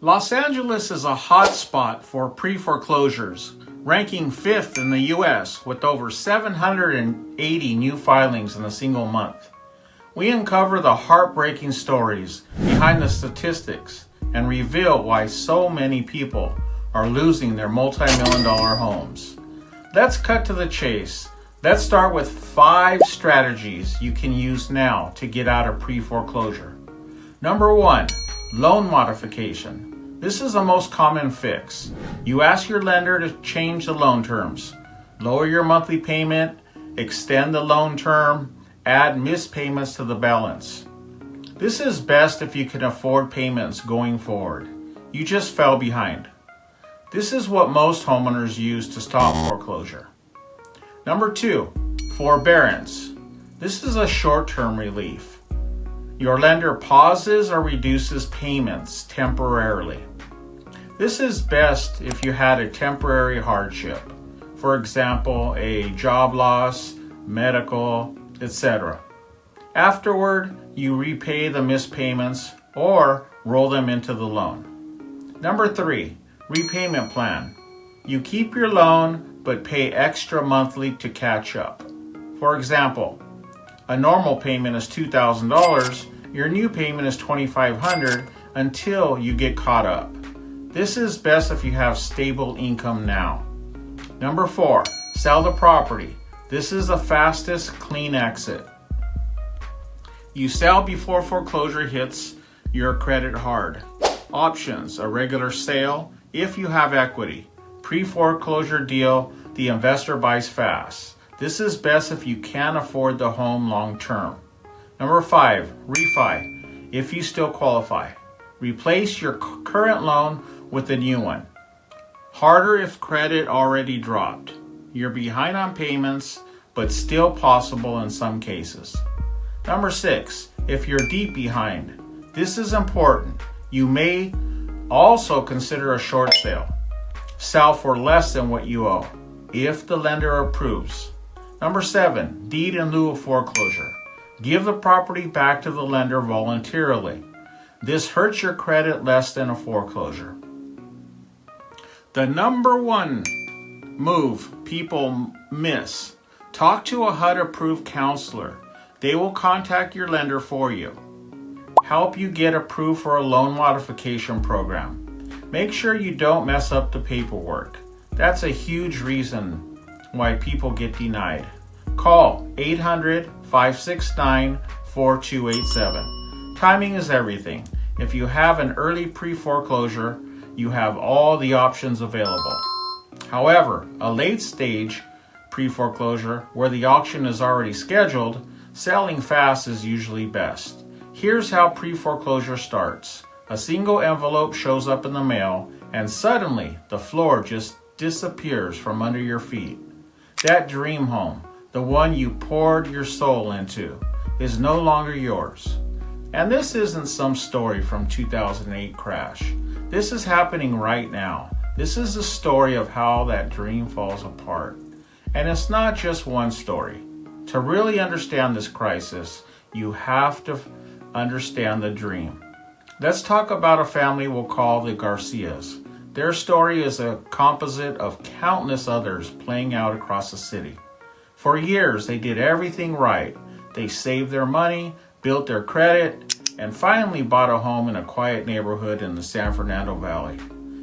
Los Angeles is a hotspot for pre-foreclosures, ranking 5th in the U.S. with over 780 new filings in a single month. We uncover the heartbreaking stories behind the statistics and reveal why so many people are losing their multi-million-dollar homes. Let's cut to the chase. Let's start with 5 strategies you can use now to get out of pre-foreclosure. Number 1, loan modification. This is the most common fix. You ask your lender to change the loan terms, lower your monthly payment, extend the loan term, add missed payments to the balance. This is best if you can afford payments going forward. You just fell behind. This is what most homeowners use to stop foreclosure. Number 2, forbearance. This is a short-term relief. Your lender pauses or reduces payments temporarily. This is best if you had a temporary hardship. For example, a job loss, medical, etc. Afterward, you repay the missed payments or roll them into the loan. Number 3, repayment plan. You keep your loan but pay extra monthly to catch up. For example, a normal payment is $2,000, your new payment is $2,500 until you get caught up. This is best if you have stable income now. Number 4, sell the property. This is the fastest, clean exit. You sell before foreclosure hits your credit hard. Options: a regular sale if you have equity. Pre-foreclosure deal, the investor buys fast. This is best if you can afford the home long term. Number 5, refi, if you still qualify. Replace your current loan with a new one. Harder if credit already dropped. You're behind on payments, but still possible in some cases. Number 6, if you're deep behind. This is important. You may also consider a short sale. Sell for less than what you owe, if the lender approves. Number 7, deed in lieu of foreclosure. Give the property back to the lender voluntarily. This hurts your credit less than a foreclosure. The number 1 move people miss: talk to a HUD-approved counselor. They will contact your lender for you, help you get approved for a loan modification program. Make sure you don't mess up the paperwork. That's a huge reason why people get denied. Call 800-569-4287. Timing is everything. If you have an early pre-foreclosure, you have all the options available. However, a late stage pre-foreclosure, where the auction is already scheduled, selling fast is usually best. Here's how pre-foreclosure starts. A single envelope shows up in the mail, and suddenly the floor just disappears from under your feet. That dream home, the one you poured your soul into, is no longer yours. And this isn't some story from 2008 crash. This is happening right now. This is the story of how that dream falls apart. And it's not just one story. To really understand this crisis, you have to understand the dream. Let's talk about a family we'll call the Garcias. Their story is a composite of countless others playing out across the city. For years, they did everything right. They saved their money, built their credit, and finally bought a home in a quiet neighborhood in the San Fernando Valley.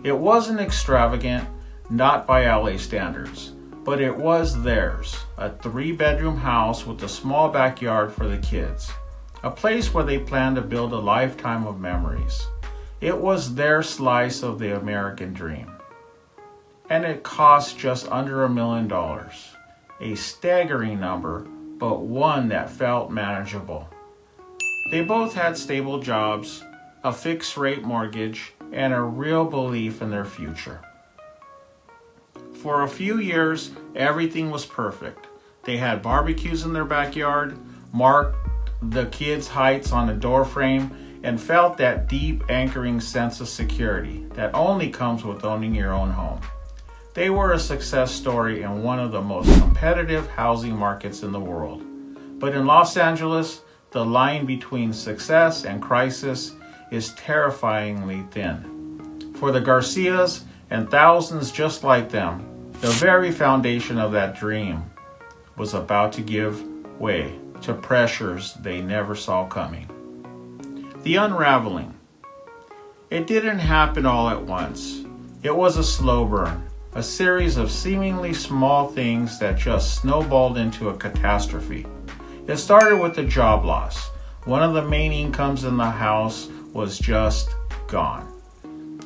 It wasn't extravagant, not by LA standards, but it was theirs. A 3-bedroom house with a small backyard for the kids. A place where they planned to build a lifetime of memories. It was their slice of the American dream. And it cost just under $1 million. A staggering number, but one that felt manageable. They both had stable jobs, a fixed-rate mortgage, and a real belief in their future. For a few years, everything was perfect. They had barbecues in their backyard, marked the kids' heights on a door frame, and felt that deep anchoring sense of security that only comes with owning your own home. They were a success story in one of the most competitive housing markets in the world. But in Los Angeles, the line between success and crisis is terrifyingly thin. For the Garcias and thousands just like them, the very foundation of that dream was about to give way to pressures they never saw coming. The unraveling. It didn't happen all at once. It was a slow burn, a series of seemingly small things that just snowballed into a catastrophe. It started with the job loss. One of the main incomes in the house was just gone.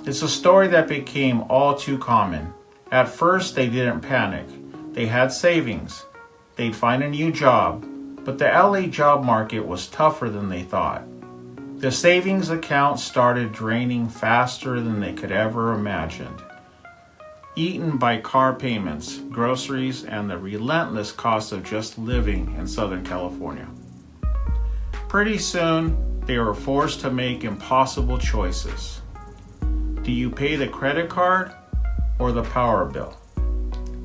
It's a story that became all too common. At first, they didn't panic. They had savings. They'd find a new job, but the LA job market was tougher than they thought. The savings account started draining faster than they could ever imagined, eaten by car payments, groceries, and the relentless cost of just living in Southern California. Pretty soon, they were forced to make impossible choices. Do you pay the credit card or the power bill?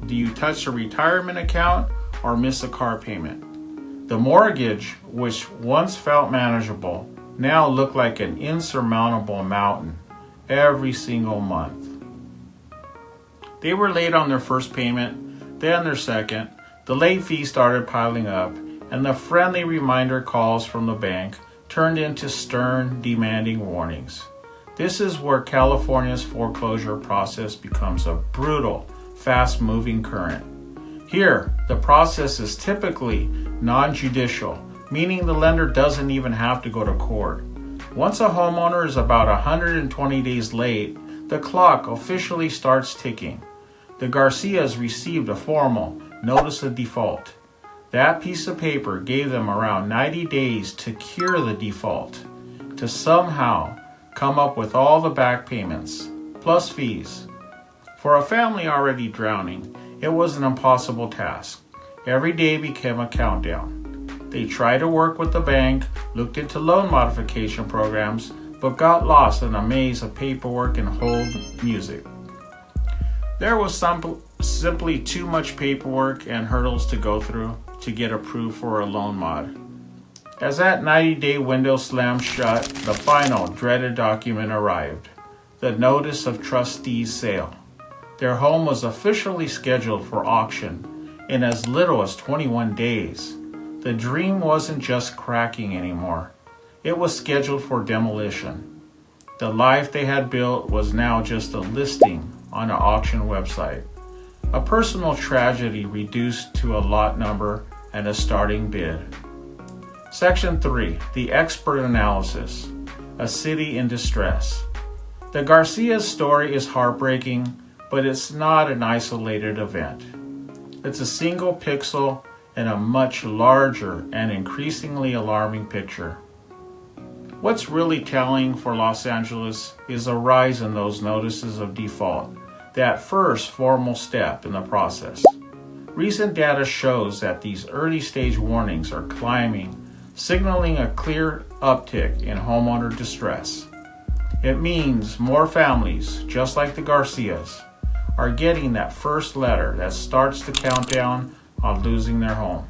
Do you touch a retirement account or miss a car payment? The mortgage, which once felt manageable, now looked like an insurmountable mountain every single month. They were late on their first payment, then their second. The late fee started piling up, and the friendly reminder calls from the bank turned into stern, demanding warnings. This is where California's foreclosure process becomes a brutal, fast-moving current. Here, the process is typically non-judicial, meaning the lender doesn't even have to go to court. Once a homeowner is about 120 days late, the clock officially starts ticking. The Garcias received a formal notice of default. That piece of paper gave them around 90 days to cure the default, to somehow come up with all the back payments, plus fees. For a family already drowning, it was an impossible task. Every day became a countdown. They tried to work with the bank, looked into loan modification programs, but got lost in a maze of paperwork and hold music. There was simply too much paperwork and hurdles to go through to get approved for a loan mod. As that 90-day window slammed shut, the final dreaded document arrived, the notice of trustees sale. Their home was officially scheduled for auction in as little as 21 days. The dream wasn't just cracking anymore. It was scheduled for demolition. The life they had built was now just a listing on an auction website. A personal tragedy reduced to a lot number and a starting bid. Section 3, the expert analysis, a city in distress. The Garcia's story is heartbreaking, but it's not an isolated event. It's a single pixel in a much larger and increasingly alarming picture. What's really telling for Los Angeles is a rise in those notices of default, that first formal step in the process. Recent data shows that these early stage warnings are climbing, signaling a clear uptick in homeowner distress. It means more families, just like the Garcias, are getting that first letter that starts the countdown on losing their home.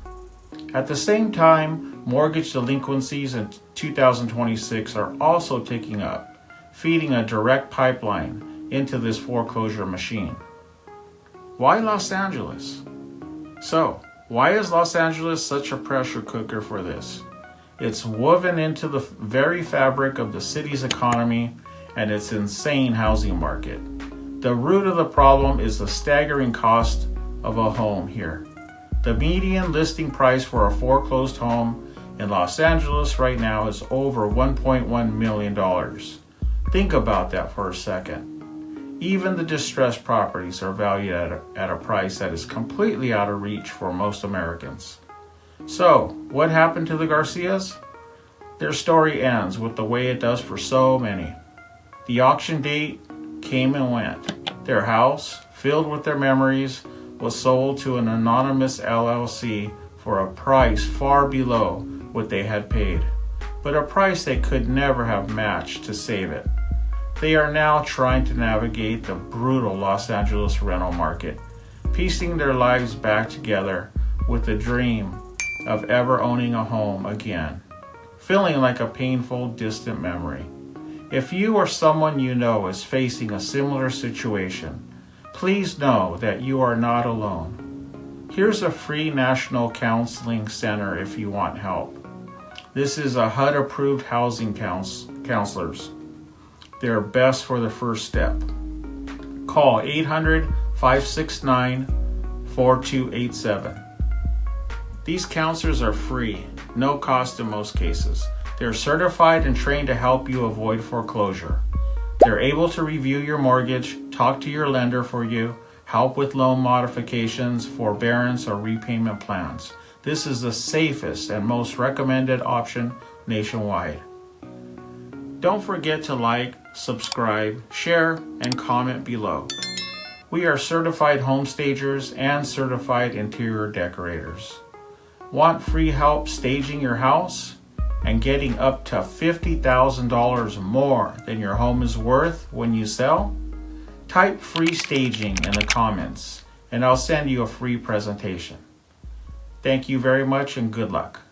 At the same time, mortgage delinquencies in 2026 are also ticking up, feeding a direct pipeline into this foreclosure machine. Why Los Angeles? So, why is Los Angeles such a pressure cooker for this? It's woven into the very fabric of the city's economy and its insane housing market. The root of the problem is the staggering cost of a home here. The median listing price for a foreclosed home in Los Angeles right now is over $1.1 million. Think about that for a second. Even the distressed properties are valued at a price that is completely out of reach for most Americans. So, what happened to the Garcias? Their story ends with the way it does for so many. The auction date came and went. Their house, filled with their memories, was sold to an anonymous LLC for a price far below what they had paid, but a price they could never have matched to save it. They are now trying to navigate the brutal Los Angeles rental market, piecing their lives back together with the dream of ever owning a home again, feeling like a painful, distant memory. If you or someone you know is facing a similar situation, please know that you are not alone. Here's a free national counseling center if you want help. This is a HUD-approved housing counselors. They're best for the first step. Call 800-569-4287. These counselors are free, no cost in most cases. They're certified and trained to help you avoid foreclosure. They're able to review your mortgage, talk to your lender for you, help with loan modifications, forbearance, or repayment plans. This is the safest and most recommended option nationwide. Don't forget to like, subscribe, share, and comment below. We are certified home stagers and certified interior decorators. Want free help staging your house and getting up to $50,000 more than your home is worth when you sell? Type free staging in the comments and I'll send you a free presentation. Thank you very much and good luck.